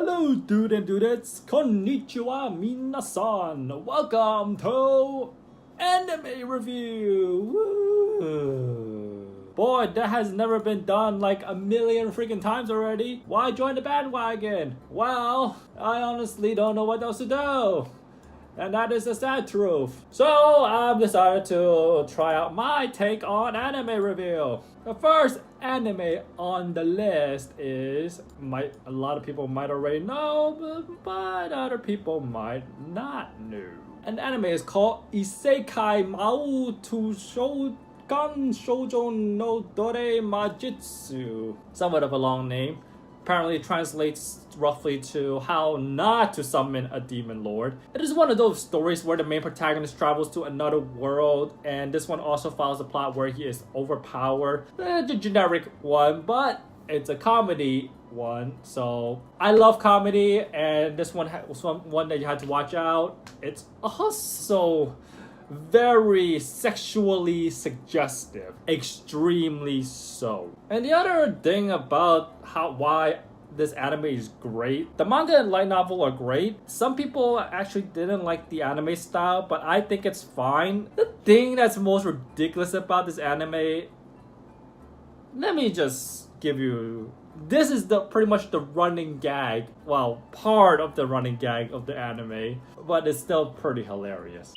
Hello, dude and dudettes. Konnichiwa, minasan. Welcome to anime review. Woo. Boy, that has never been done like a million freaking times already. Why join the bandwagon? Well, I honestly don't know what else to do. And that is the sad truth. So I've decided to try out my take on anime review. The first anime on the list is, a lot of people might already know, but other people might not know. An anime is called Isekai Maou to Shogun Shoujo no Dore Majitsu. Somewhat of a long name. Apparently it translates roughly to how not to summon a demon lord. It is one of those stories where the main protagonist travels to another world, and this one also follows a plot where he is overpowered. The generic one, but it's a comedy one. So I love comedy, and this one was one that you had to watch out. It's also very sexually suggestive, extremely so. And the other thing about why this anime is great, the manga and light novel are great. Some people actually didn't like the anime style, but I think it's fine. The thing that's most ridiculous about this anime, let me just give you, this is pretty much the running gag, well, part of the running gag of the anime, but it's still pretty hilarious.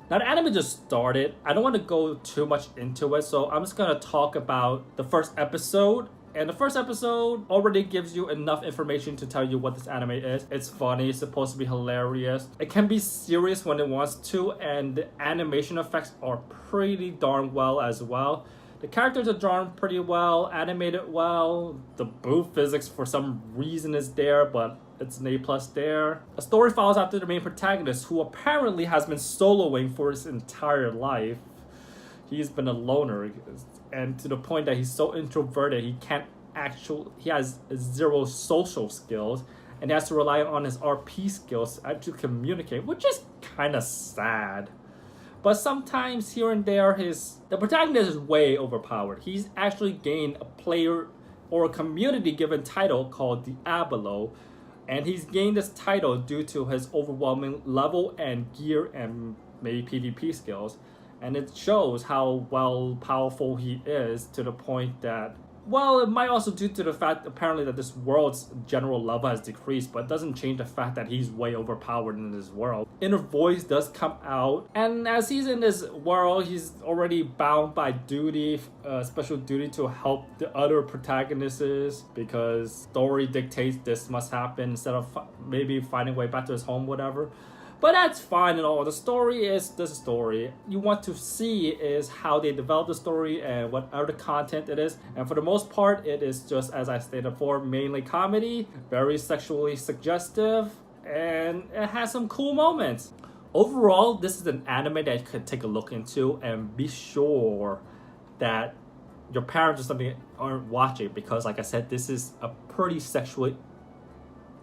Now the anime just started. I don't want to go too much into it, so I'm just gonna talk about the first episode. And the first episode already gives you enough information to tell you what this anime is. It's funny, it's supposed to be hilarious. It can be serious when it wants to, and the animation effects are pretty darn well as well. The characters are drawn pretty well, animated well. The booth physics for some reason is there, but it's an A+ there. The story follows after the main protagonist, who apparently has been soloing for his entire life. He's been a loner, and to the point that he's so introverted, he has zero social skills, and he has to rely on his RP skills to communicate, which is kind of sad. But sometimes here and there, the protagonist is way overpowered. He's actually gained a player or a community given title called the Abalo, and he's gained this title due to his overwhelming level and gear and maybe PvP skills. And it shows how powerful he is, to the point that, well, it might also due to the fact apparently that this world's general level has decreased, but it doesn't change the fact that he's way overpowered in this world. Inner voice does come out, and as he's in this world, he's already bound by duty, special duty to help the other protagonists, because story dictates this must happen instead of maybe finding a way back to his home, whatever. But that's fine and all. The story is the story. You want to see is how they develop the story and what other content it is. And for the most part, it is just, as I stated before, mainly comedy, very sexually suggestive, and it has some cool moments. Overall, this is an anime that you could take a look into, and be sure that your parents or something aren't watching, because like I said, this is a pretty sexually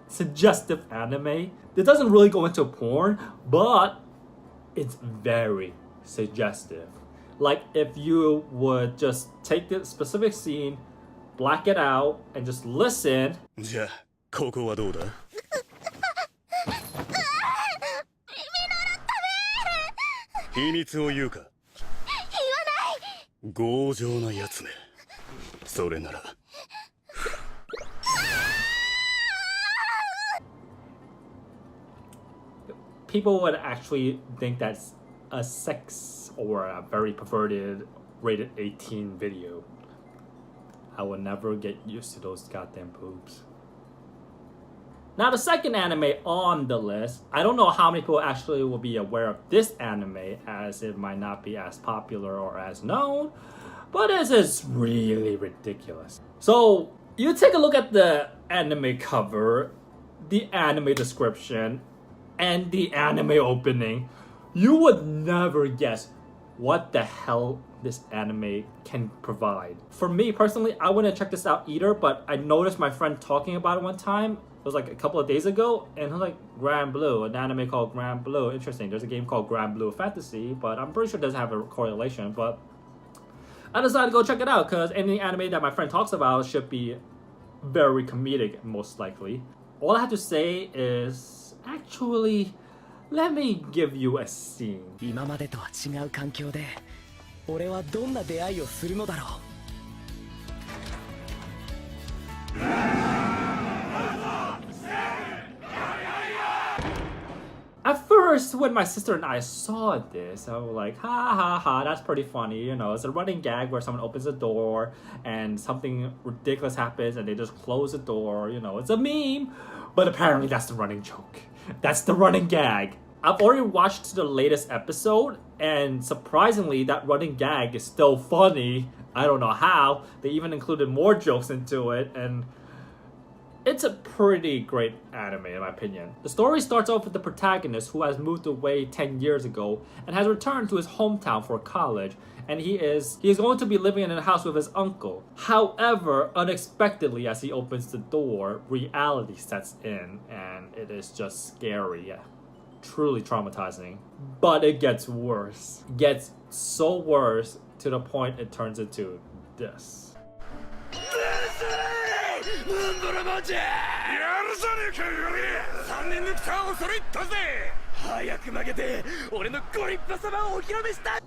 suggestive anime. It doesn't really go into porn, but it's very suggestive. Like, if you would just take the specific scene, black it out, and just listen. じゃあ、ここはどうだ? 秘密を言うか? 言わない。強情なやつね。それなら。People would actually think that's a sex or a very perverted rated 18 video. I will never get used to those goddamn boobs. Now the second anime on the list, I don't know how many people actually will be aware of this anime, as it might not be as popular or as known, but this is really ridiculous. So you take a look at the anime cover, the anime description, and the anime opening, you would never guess what the hell this anime can provide. For me personally, I wouldn't check this out either, but I noticed my friend talking about it one time. It was like a couple of days ago, and he was like, Grand Blue, an anime called Grand Blue. Interesting, there's a game called Grand Blue Fantasy, but I'm pretty sure it doesn't have a correlation. But I decided to go check it out because any anime that my friend talks about should be very comedic, most likely. All I have to say is, actually, let me give you a scene. 今までとは違う環境で俺はどんな出会いをするのだろう At first, when my sister and I saw this, I was like, ha ha ha, that's pretty funny. You know, it's a running gag where someone opens the door and something ridiculous happens and they just close the door. You know, it's a meme. But apparently that's the running joke. That's the running gag. I've already watched the latest episode, and surprisingly, that running gag is still funny. I don't know how. They even included more jokes into it, and it's a pretty great anime in my opinion. The story starts off with the protagonist who has moved away 10 years ago and has returned to his hometown for college, and he is going to be living in a house with his uncle. However, unexpectedly as he opens the door, reality sets in and it is just scary. Truly traumatizing. But it gets worse. Gets so worse to the point it turns into this. ムンドラマンじゃやるじゃねえかより3人抜きさ恐れ入ったぜ早く負けて俺のご立派様をお披露目した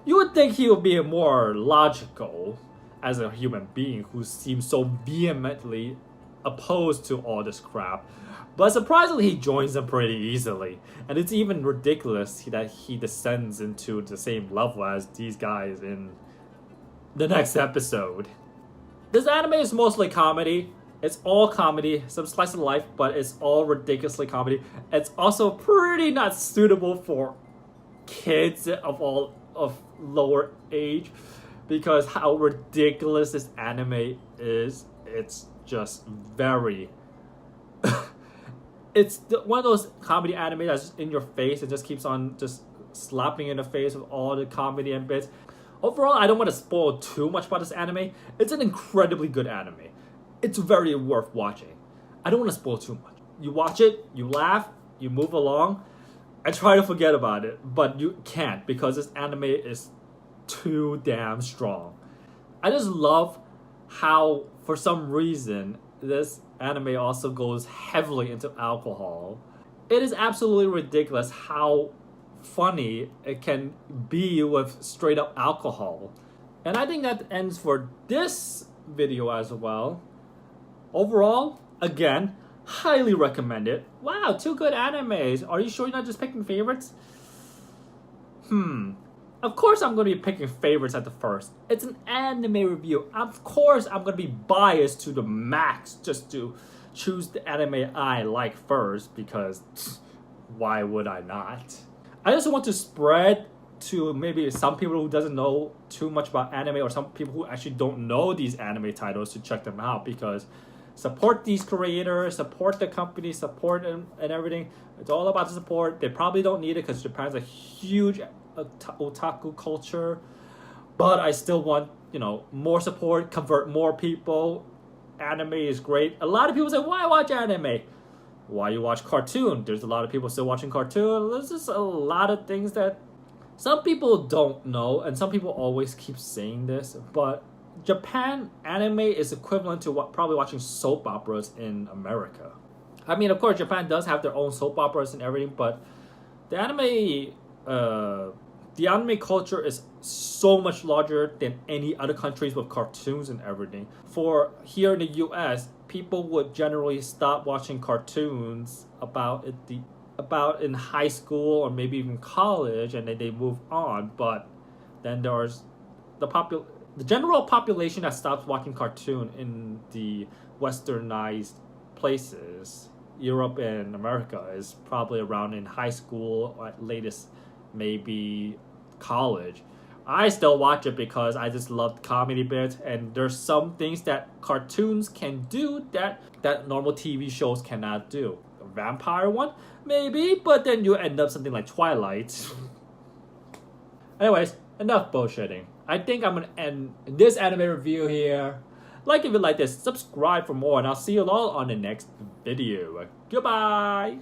You would think he would be more logical as a human being who seems so vehemently opposed to all this crap. But surprisingly, he joins them pretty easily. And it's even ridiculous that he descends into the same level as these guys in the next episode. This anime is mostly comedy. It's all comedy, some slice of life, but it's all ridiculously comedy. It's also pretty not suitable for kids of lower age because how ridiculous this anime is. It's just very it's one of those comedy anime that's just in your face and just keeps on just slapping you in the face with all the comedy and bits. Overall, I don't want to spoil too much about this anime. It's an incredibly good anime. It's very worth watching. I don't want to spoil too much. You watch it, you laugh, you move along, and try to forget about it. But you can't because this anime is too damn strong. I just love how, for some reason, this anime also goes heavily into alcohol. It is absolutely ridiculous how funny it can be with straight up alcohol. And I think that ends for this video as well. Overall, again, highly recommend it. Wow, 2 good animes. Are you sure you're not just picking favorites? Of course I'm going to be picking favorites at the first. It's an anime review. Of course I'm going to be biased to the max just to choose the anime I like first because why would I not? I just want to spread to maybe some people who doesn't know too much about anime or some people who actually don't know these anime titles to check them out because support these creators, support the company, support and everything. It's all about the support. They probably don't need it because Japan's a huge otaku culture, but I still want, you know, more support, convert more people. Anime is great. A lot of people say, why watch anime? Why you watch cartoon? There's a lot of people still watching cartoon. There's just a lot of things that some people don't know, and some people always keep saying this, but Japan anime is equivalent to probably watching soap operas in America. I mean, of course, Japan does have their own soap operas and everything, but the anime culture is so much larger than any other countries with cartoons and everything. For here in the US, people would generally stop watching cartoons about in high school or maybe even college, and then they move on. But then there's the general population that stops watching cartoon in the westernized places, Europe and America, is probably around in high school or at latest maybe college. I still watch it because I just love comedy bits, and there's some things that cartoons can do that normal TV shows cannot do. A vampire one? Maybe, but then you end up something like Twilight. Anyways, enough bullshitting. I think I'm gonna end this anime review here. Like if you like this, subscribe for more, and I'll see you all on the next video. Goodbye!